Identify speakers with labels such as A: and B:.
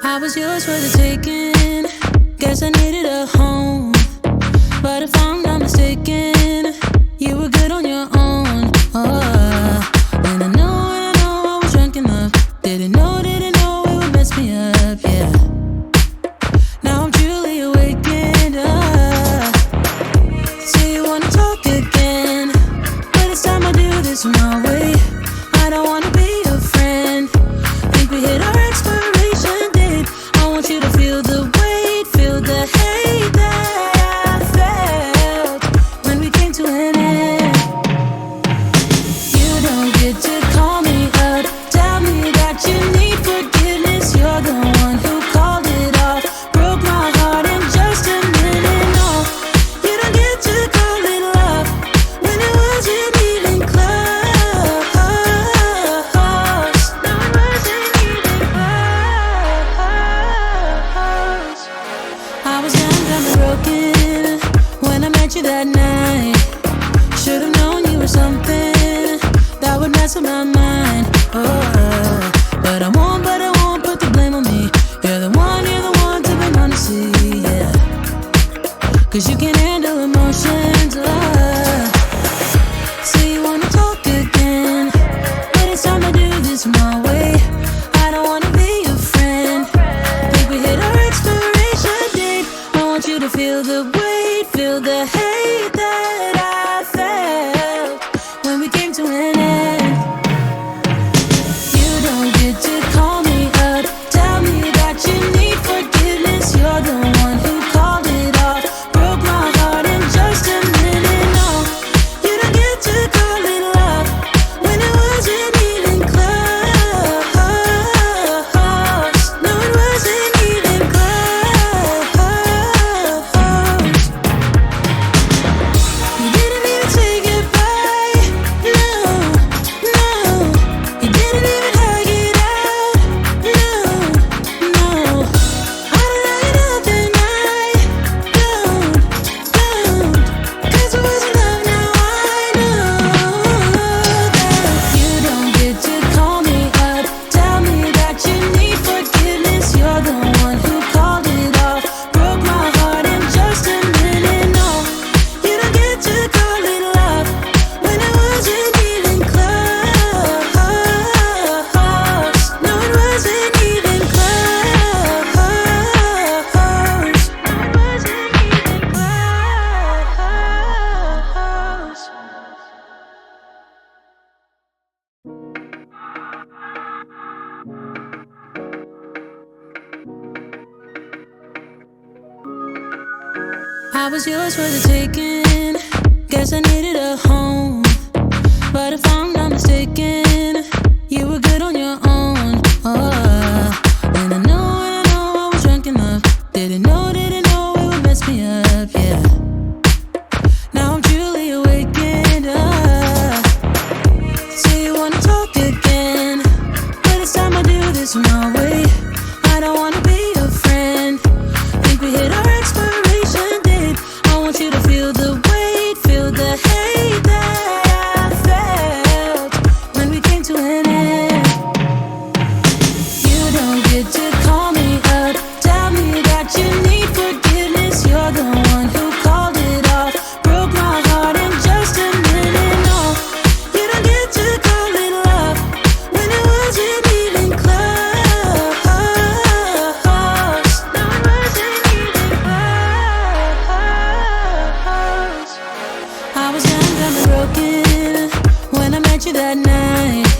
A: I was yours for the taking. Guess I needed a home, but if I'm not mistaken, you were good on your own. And I know I was drunk enough. Didn't know it would mess me up, yeah. Now I'm truly awakened up. See you wanna talk again, but it's time I do this my way. I don't wanna be your friend. Think we hit our expiration date. I want you to feel the weight, feel the hate that I felt when we came to an end. You don't get to call me up, tell me that you need forgiveness. You're the one who called it off, broke my heart in just a minute. No, you don't get to call it love when it wasn't even close. No, it wasn't even close. I was young, dumb and broken when I met you that night. Should've known you were something that would mess with my mind. But I won't put the blame on me. You're the one to blame, honestly, yeah. 'Cause you can handle emotions. See you wanna talk again, but it's time to do this my way. I don't wanna be your friend. Think we hit our expiration date. I want you to feel the weight, feel the hate that I felt when we came to an end. You don't get to call me up, tell me that you need forgiveness. You're the one who called it off, broke my heart in just a minute. No, you don't get to call it love when it wasn't even close. No, it wasn't even close. You didn't even say goodbye. No, no. You didn't even hug it out. No, no. I don't know nothing. Don't. 'Cause it wasn't love. Now I know that you don't get to call me up, tell me that you need forgiveness. You're the one who called it off, broke my heart in just a minute. No, you don't get to call it love when it wasn't even close. No, it wasn't even close. No, it wasn't even close. I was yours for the taking.